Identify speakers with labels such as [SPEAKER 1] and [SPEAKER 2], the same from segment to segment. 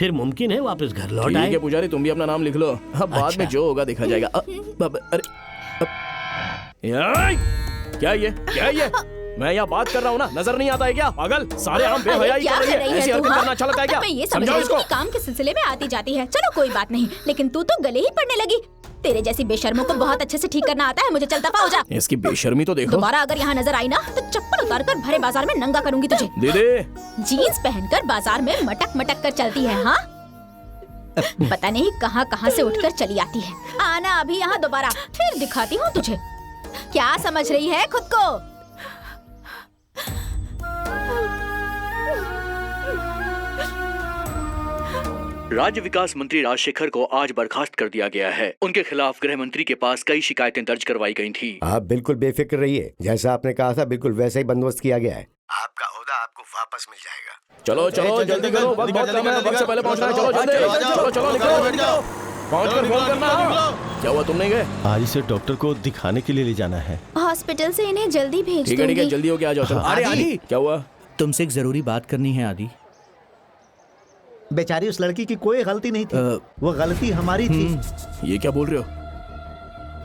[SPEAKER 1] फिर मुमकिन है वापस घर लौट
[SPEAKER 2] ठीक
[SPEAKER 1] आए।
[SPEAKER 2] है पुजारी, तुम भी अपना नाम लिख लो। अब बाद
[SPEAKER 1] अच्छा।
[SPEAKER 2] में जो होगा देखा जाएगा। अरे क्या ये मैं यहाँ बात कर रहा हूँ ना, नजर नहीं आता है क्या? पागल, सारे आम बेहयाई कर रही है। ऐसी हरकत करना अच्छा लगता है क्या?
[SPEAKER 3] मैं ये समझ
[SPEAKER 2] समझाओ
[SPEAKER 3] रही
[SPEAKER 2] इसको।
[SPEAKER 3] हूँ कि काम के सिलसिले में आती जाती है, चलो कोई बात नहीं, लेकिन तू तो गले ही पड़ने लगी। तेरे जैसी बेशर्मों को बहुत अच्छे से ठीक करना आता है। मुझे चल दफा हो जा।
[SPEAKER 2] इसकी बेशर्मी तो देखो।
[SPEAKER 3] दोबारा अगर यहाँ नजर आई ना तो चप्पल उतार कर भरे बाजार में नंगा करूंगी तुझे।
[SPEAKER 2] दीदी
[SPEAKER 3] जीन्स पहनकर बाजार में मटक मटक कर चलती है। हाँ, पता नहीं कहाँ कहाँ से उठकर चली आती है। आना अभी यहाँ दोबारा, फिर दिखाती हूँ तुझे। क्या समझ रही है खुद को?
[SPEAKER 4] राज्य विकास मंत्री राजशेखर को आज बर्खास्त कर दिया गया है। उनके खिलाफ गृह मंत्री के पास कई शिकायतें दर्ज करवाई गई थी।
[SPEAKER 5] आप बिल्कुल बेफिक्र रहिए, जैसा आपने कहा था बिल्कुल वैसा ही बंदोबस्त किया गया है। आपका ओहदा आपको वापस मिल जाएगा।
[SPEAKER 2] चलो चलो जल्दी करो, वक्त बहुत कम है, वक्त से पहले पहुंचना है। चलो जल्दी, चलो चलो निकलो, पहुंचकर फोन करना। क्या हुआ, तुम नहीं गए?
[SPEAKER 6] आज इसे डॉक्टर को दिखाने के लिए ले जाना है।
[SPEAKER 3] हॉस्पिटल से इन्हें जल्दी भेज
[SPEAKER 2] ठीक है
[SPEAKER 3] दूंगी।
[SPEAKER 2] जल्दी हो के आ जाओ। चलो।
[SPEAKER 7] अरे आदि,
[SPEAKER 2] क्या हुआ?
[SPEAKER 7] तुमसे एक जरूरी बात करनी है आदि।
[SPEAKER 8] बेचारी उस लड़की की कोई गलती नहीं थी, वो गलती हमारी थी।
[SPEAKER 2] ये क्या बोल रहे हो?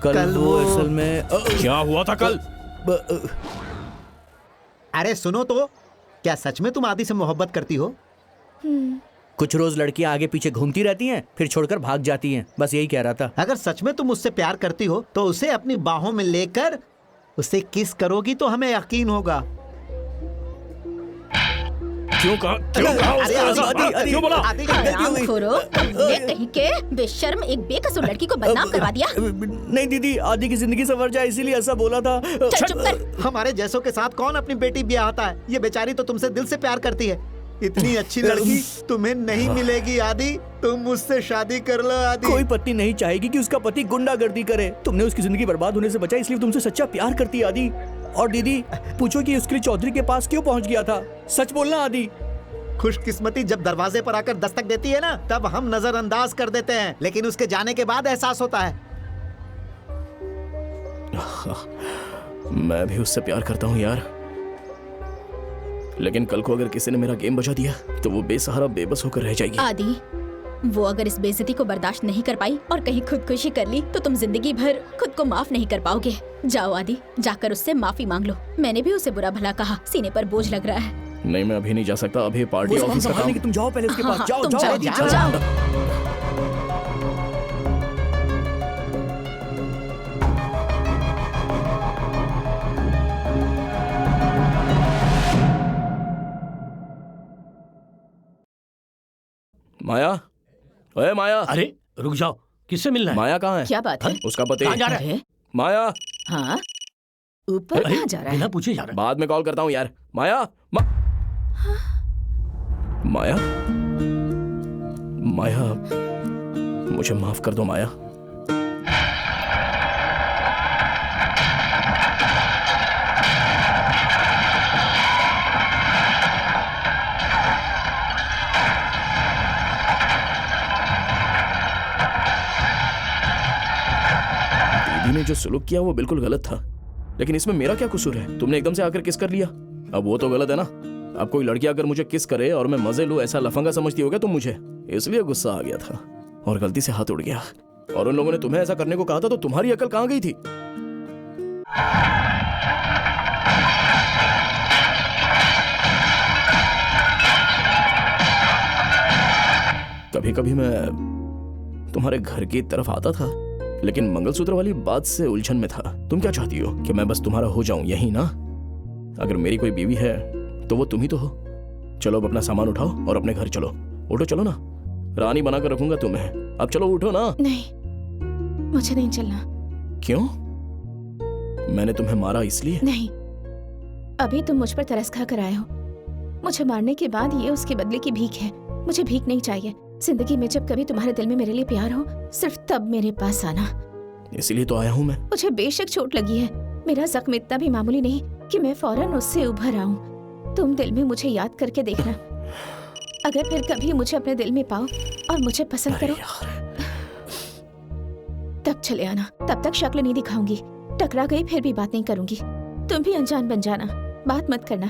[SPEAKER 7] कल वो असल में
[SPEAKER 2] क्या हुआ था कल?
[SPEAKER 8] अरे सुनो तो, क्या सच में तुम आदि से मोहब्बत करती हो?
[SPEAKER 7] कुछ रोज लड़कियां आगे पीछे घूमती रहती हैं, फिर छोड़कर भाग जाती हैं। बस यही कह रहा था।
[SPEAKER 8] अगर सच में तुम उससे प्यार करती हो तो उसे अपनी बाहों में लेकर उसे किस करोगी तो हमें यकीन होगा।
[SPEAKER 2] क्यों कहा
[SPEAKER 8] अरे
[SPEAKER 2] उसने? क्यों बोला?
[SPEAKER 3] हरामखोरो, तुमने कहीं के बेशर्म एक बेकसूर लड़की को बदनाम करवा दिया।
[SPEAKER 7] नहीं दीदी, आदि की जिंदगी संवर जाए इसीलिए ऐसा बोला था।
[SPEAKER 3] चल चुप कर।
[SPEAKER 8] हमारे जैसों के साथ कौन अपनी बेटी ब्याहता है? ये बेचारी तो तुमसे दिल से प्यार करती है। इतनी अच्छी लड़की तुम्हें नहीं मिलेगी आदि, तुम मुझसे शादी कर लो आदि।
[SPEAKER 7] कोई पत्नी नहीं चाहेगी कि उसका पति गुंडागर्दी करे। तुमने उसकी जिंदगी बर्बाद होने से बचाई, इसलिए तुमसे सच्चा प्यार करती है आदि। और दीदी पूछो कि उसके लिए चौधरी के पास क्यों पहुंच गया था? सच बोलना आदि।
[SPEAKER 8] खुशकिस्मती जब दरवाजे पर आकर दस्तक देती है ना, तब हम नजरअंदाज कर देते हैं, लेकिन उसके जाने के बाद एहसास होता है।
[SPEAKER 2] मैं भी उससे प्यार करता हूँ यार, लेकिन कल को अगर किसी ने मेरा गेम बजा दिया तो वो बेसहारा बेबस होकर रह जाएगी।
[SPEAKER 3] आदि, वो अगर इस बेइज्जती को बर्दाश्त नहीं कर पाई और कहीं खुदकुशी कर ली तो तुम जिंदगी भर खुद को माफ नहीं कर पाओगे। जाओ आदि, जाकर उससे माफी मांग लो। मैंने भी उसे बुरा भला कहा, सीने पर बोझ लग रहा है।
[SPEAKER 2] नहीं मैं अभी नहीं जा सकता, अभी पार्टी
[SPEAKER 7] वो
[SPEAKER 2] ऑफिस का
[SPEAKER 7] संभालने
[SPEAKER 2] काम।
[SPEAKER 7] की तुम जाओ पहले उसके पास।
[SPEAKER 3] हाँ,
[SPEAKER 7] जाओ
[SPEAKER 3] तुम
[SPEAKER 7] जाओ
[SPEAKER 3] जाओ,
[SPEAKER 7] आदि,
[SPEAKER 3] जाओ,
[SPEAKER 7] जाओ।
[SPEAKER 3] जाओ।
[SPEAKER 2] माया, ओए माया।
[SPEAKER 1] अरे रुक जाओ, किससे मिलना है?
[SPEAKER 2] माया कहाँ है?
[SPEAKER 3] क्या बात है?
[SPEAKER 2] उसका पति।
[SPEAKER 1] कहाँ जा रहा है?
[SPEAKER 3] अरे,
[SPEAKER 2] माया,
[SPEAKER 3] हाँ, ऊपर
[SPEAKER 1] अरे,
[SPEAKER 3] कहाँ जा रहा
[SPEAKER 1] बिना
[SPEAKER 3] है?
[SPEAKER 1] पूछे जा रहा है।
[SPEAKER 2] बाद में कॉल करता हूँ यार। माया माया माया, मुझे माफ कर दो माया। दीदी ने जो सुलूक किया वो बिल्कुल गलत था, लेकिन इसमें मेरा क्या कसूर है? तुमने एकदम से आकर किस कर लिया, अब वो तो गलत है ना। अब कोई लड़की अगर मुझे किस करे और मैं मजे लूं, ऐसा लफंगा समझती होगा तुम मुझे, इसलिए गुस्सा आ गया था और गलती से हाथ उड़ गया। और उन लोगों ने तुम्हें ऐसा करने को कहा था तो तुम्हारी अकल कहाँ गई थी? कभी कभी मैं तुम्हारे घर की तरफ आता था, लेकिन मंगलसूत्र वाली बात से उलझन में था। तुम क्या चाहती हो कि मैं बस तुम्हारा हो जाऊं, यही ना? अगर मेरी कोई बीवी है तो वो तुम ही तो हो। चलो अब अपना सामान उठाओ और अपने घर चलो। उठो, चलो ना, रानी बनाकर रखूंगा तुम्हें। अब चलो उठो ना।
[SPEAKER 3] नहीं, मुझे नहीं चलना।
[SPEAKER 2] क्यों? मैंने तुम्हें मारा इसलिए?
[SPEAKER 3] नहीं, अभी तुम मुझ पर तरस खा कर आए हो। मुझे मारने के बाद ये उसके बदले की भीख है। मुझे भीख नहीं चाहिए। जिंदगी में जब कभी तुम्हारे दिल में मेरे लिए प्यार हो, सिर्फ तब मेरे पास आना।
[SPEAKER 2] इसीलिए तो आया हूं मैं।
[SPEAKER 3] मुझे बेशक चोट लगी है, मेरा जख्म इतना भी मामूली नहीं कि मैं फौरन उससे उभर आऊं। तुम दिल में मुझे याद करके देखना। अगर फिर कभी मुझे अपने दिल में पाओ और मुझे पसंद करो, तब चले आना। तब तक शक्ल नहीं दिखाऊंगी। टकरा गई फिर भी बात नहीं करूंगी। तुम भी अनजान बन जाना, बात मत करना।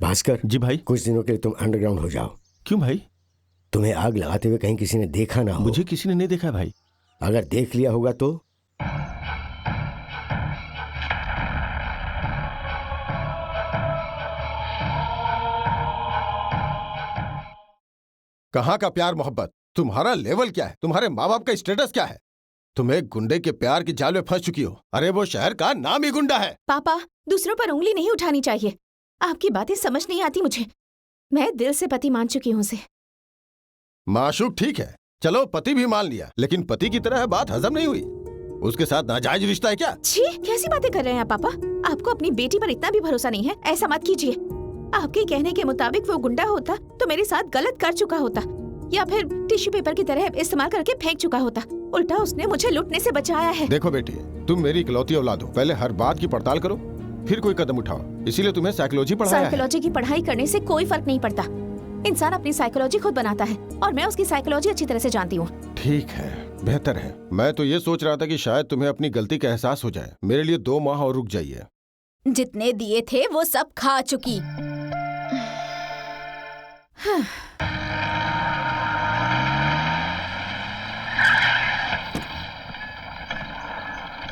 [SPEAKER 5] भास्कर
[SPEAKER 6] जी भाई।
[SPEAKER 5] कुछ दिनों के लिए तुम अंडरग्राउंड हो जाओ।
[SPEAKER 6] क्यों भाई?
[SPEAKER 5] तुम्हें आग लगाते हुए कहीं किसी ने देखा ना हो।
[SPEAKER 6] मुझे किसी ने नहीं देखा है भाई।
[SPEAKER 5] अगर देख लिया होगा तो?
[SPEAKER 9] कहाँ का प्यार मोहब्बत? तुम्हारा लेवल क्या है? तुम्हारे माँ बाप का स्टेटस क्या है? तुम एक गुंडे के प्यार की जाल में फंस चुकी हो। अरे वो शहर का नाम ही गुंडा है।
[SPEAKER 10] पापा, दूसरों पर उंगली नहीं उठानी चाहिए। आपकी बातें समझ नहीं आती मुझे। मैं दिल से पति मान चुकी हूँ उसे।
[SPEAKER 9] माशूक ठीक है, चलो पति भी मान लिया, लेकिन पति की तरह बात हजम नहीं हुई। उसके साथ नाजायज रिश्ता है क्या?
[SPEAKER 10] छी, कैसी बातें कर रहे हैं आप पापा? आपको अपनी बेटी पर इतना भी भरोसा नहीं है? ऐसा मत कीजिए। आपके कहने के मुताबिक वो गुंडा होता तो मेरे साथ गलत कर चुका होता, या फिर टिश्यू पेपर की तरह इस्तेमाल करके फेंक चुका होता। उल्टा उसने मुझे लूटने से बचाया है।
[SPEAKER 9] देखो बेटी, तुम मेरी इकलौती औलाद हो। पहले हर बात की पड़ताल करो, फिर कोई कदम उठाओ। इसीलिए तुम्हें साइकोलॉजी पढ़ाया है।
[SPEAKER 10] साइकोलॉजी की पढ़ाई करने से कोई फर्क नहीं पड़ता। इंसान अपनी साइकोलॉजी खुद बनाता है, और मैं उसकी साइकोलॉजी अच्छी तरह से जानती हूँ।
[SPEAKER 9] ठीक है, बेहतर है। मैं तो ये सोच रहा था कि शायद तुम्हें अपनी गलती का एहसास हो जाए। मेरे लिए 2 माह और रुक जाइए।
[SPEAKER 3] जितने दिए थे वो सब खा चुकी।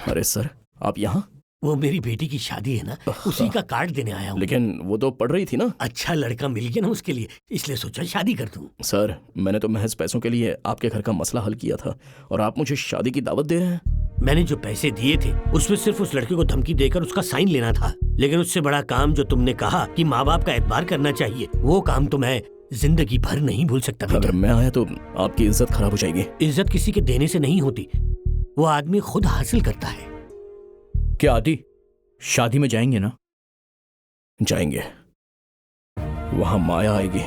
[SPEAKER 2] अरे सर, आप यहाँ?
[SPEAKER 1] वो मेरी बेटी की शादी है ना, उसी का कार्ड देने आया हूँ।
[SPEAKER 2] लेकिन वो तो पढ़ रही थी ना।
[SPEAKER 1] अच्छा लड़का मिल गया ना उसके लिए, इसलिए सोचा शादी कर दूं।
[SPEAKER 2] सर, मैंने तो महज पैसों के लिए आपके घर का मसला हल किया था, और आप मुझे शादी की दावत दे रहे हैं।
[SPEAKER 1] मैंने जो पैसे दिए थे उसमें सिर्फ उस लड़के को धमकी देकर उसका साइन लेना था, लेकिन उससे बड़ा काम जो तुमने कहा कि माँ बाप का एतबार करना चाहिए, वो काम तो मैं जिंदगी भर नहीं भूल सकता।
[SPEAKER 2] अगर मैं आया तो आपकी इज्जत खराब हो जाएगी।
[SPEAKER 1] इज्जत किसी के देने से नहीं होती, वो आदमी खुद हासिल करता है।
[SPEAKER 7] क्या आदि शादी में जाएंगे ना?
[SPEAKER 2] जाएंगे। वहां माया आएगी,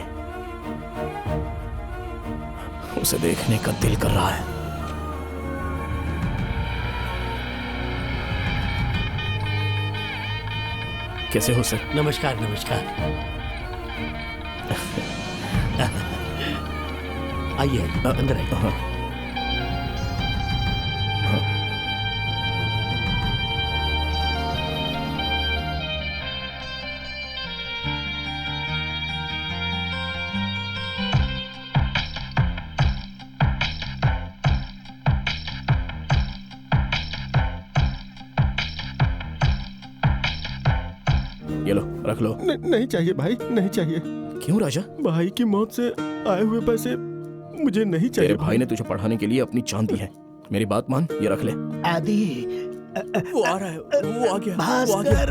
[SPEAKER 2] उसे देखने का दिल कर रहा है। कैसे हो सर?
[SPEAKER 1] नमस्कार नमस्कार। आइए अंदर आइए।
[SPEAKER 2] ये लो, रख लो।
[SPEAKER 9] नहीं चाहिए भाई, नहीं चाहिए।
[SPEAKER 2] क्यों राजा?
[SPEAKER 9] भाई की मौत से आए हुए पैसे मुझे नहीं चाहिए।
[SPEAKER 2] तेरे भाई ने तुझे पढ़ाने के लिए अपनी जान दी है। मेरी बात मान, ये रख ले।
[SPEAKER 8] आदि,
[SPEAKER 7] वो आ रहा है, वो आ गया।
[SPEAKER 8] भास्कर।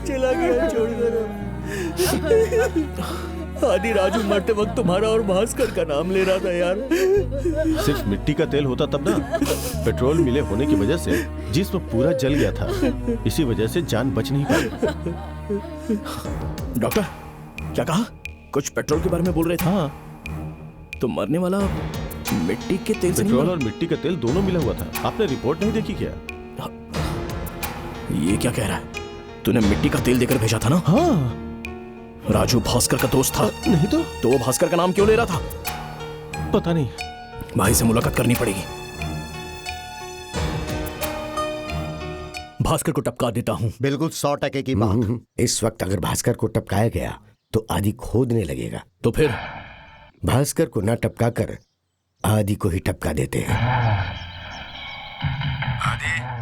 [SPEAKER 7] चला गया, छोड़ दो। आदि, राजू मरते वक्त तुम्हारा और भास्कर का नाम ले रहा था यार।
[SPEAKER 6] सिर्फ मिट्टी का तेल होता तब ना। पेट्रोल मिले होने की वजह से जिस्म पूरा जल गया था, इसी वजह से जान बच नहीं पाई।
[SPEAKER 2] डॉक्टर, क्या कहा? कुछ पेट्रोल के बारे में बोल रहे थे।
[SPEAKER 6] हाँ,
[SPEAKER 2] तो मरने वाला मिट्टी के तेल से
[SPEAKER 6] पेट्रोल और मिट्टी का तेल दोनों मिला हुआ था। आपने रिपोर्ट नहीं देखी क्या?
[SPEAKER 2] ये क्या कह रहा है? तूने मिट्टी का तेल देकर भेजा था ना?
[SPEAKER 6] हाँ।
[SPEAKER 2] राजू भास्कर का दोस्त था।
[SPEAKER 6] नहीं
[SPEAKER 2] तो वो भास्कर का नाम क्यों ले रहा था?
[SPEAKER 6] पता नहीं।
[SPEAKER 2] भाई से मुलाकात करनी पड़ेगी।
[SPEAKER 7] भास्कर को टपका देता हूँ।
[SPEAKER 8] बिल्कुल 100% की बात।
[SPEAKER 5] इस वक्त अगर भास्कर को टपकाया गया तो आदि खोदने लगेगा।
[SPEAKER 2] तो फिर
[SPEAKER 5] भास्कर को ना टपका कर आदि को ही टपका देते हैं।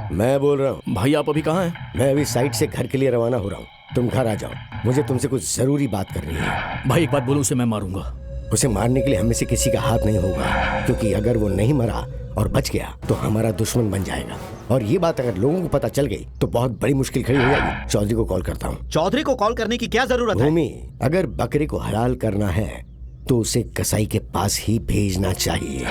[SPEAKER 5] मैं बोल रहा हूँ।
[SPEAKER 2] भाई, आप अभी कहाँ हैं?
[SPEAKER 5] मैं अभी साइट से घर के लिए रवाना हो रहा हूँ। तुम घर आ जाओ, मुझे तुमसे कुछ जरूरी बात करनी है।
[SPEAKER 7] भाई एक बात बोलूं, उसे मैं मारूंगा।
[SPEAKER 5] उसे मारने के लिए हम में से किसी का हाथ नहीं होगा, क्योंकि अगर वो नहीं मरा और बच गया तो हमारा दुश्मन बन जाएगा। और ये बात अगर लोगों को पता चल गई तो बहुत बड़ी मुश्किल खड़ी हो जाएगी। चौधरी को कॉल करता हूँ।
[SPEAKER 8] चौधरी को कॉल करने की क्या जरूरत है?
[SPEAKER 5] भूमि, अगर बकरे को हलाल करना है तो उसे कसाई के पास ही भेजना चाहिए।